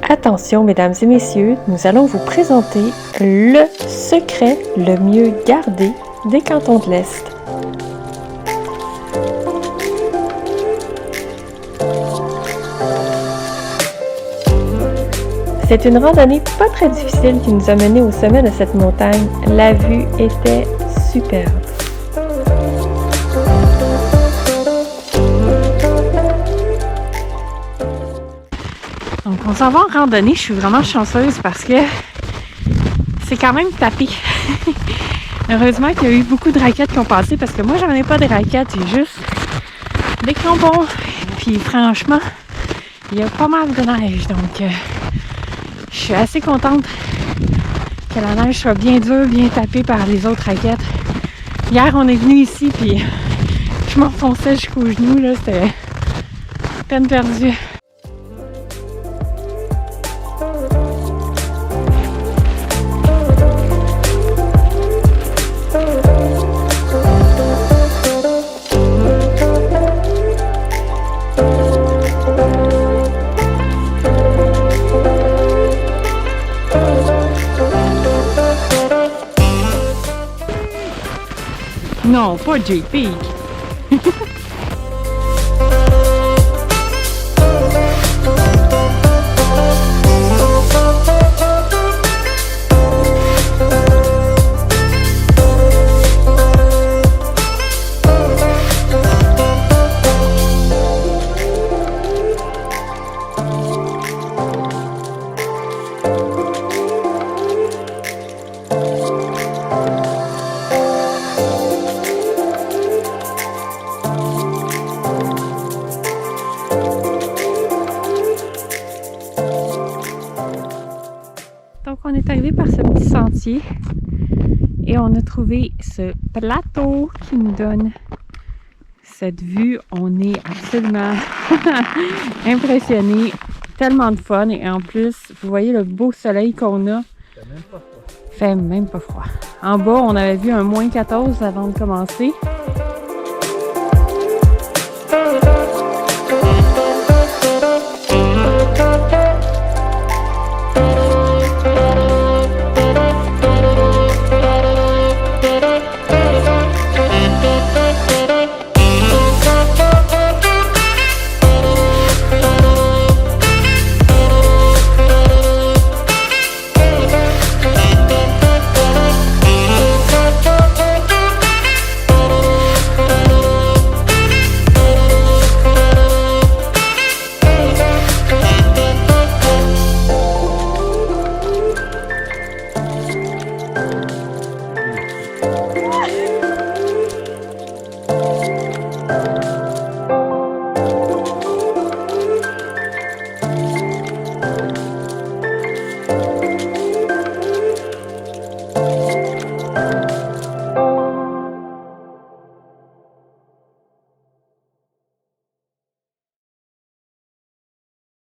Attention, mesdames et messieurs, nous allons vous présenter le secret le mieux gardé des cantons de l'Est. C'est une randonnée pas très difficile qui nous a menés au sommet de cette montagne. La vue était superbe. Donc on s'en va en randonnée, je suis vraiment chanceuse parce que c'est quand même tapé. Heureusement qu'il y a eu beaucoup de raquettes qui ont passé parce que moi j'en ai pas de raquettes, j'ai juste des crampons. Puis franchement, il y a pas mal de neige, donc je suis assez contente que la neige soit bien dure, bien tapée par les autres raquettes. Hier on est venu ici puis je m'enfonçais jusqu'aux genoux, là, c'était peine perdue. Non, pas JP. Donc on est arrivé par ce petit sentier et on a trouvé ce plateau qui nous donne cette vue. On est absolument impressionnés, tellement de fun et en plus vous voyez le beau soleil qu'on a. Fait même pas froid. En bas on avait vu un -14 avant de commencer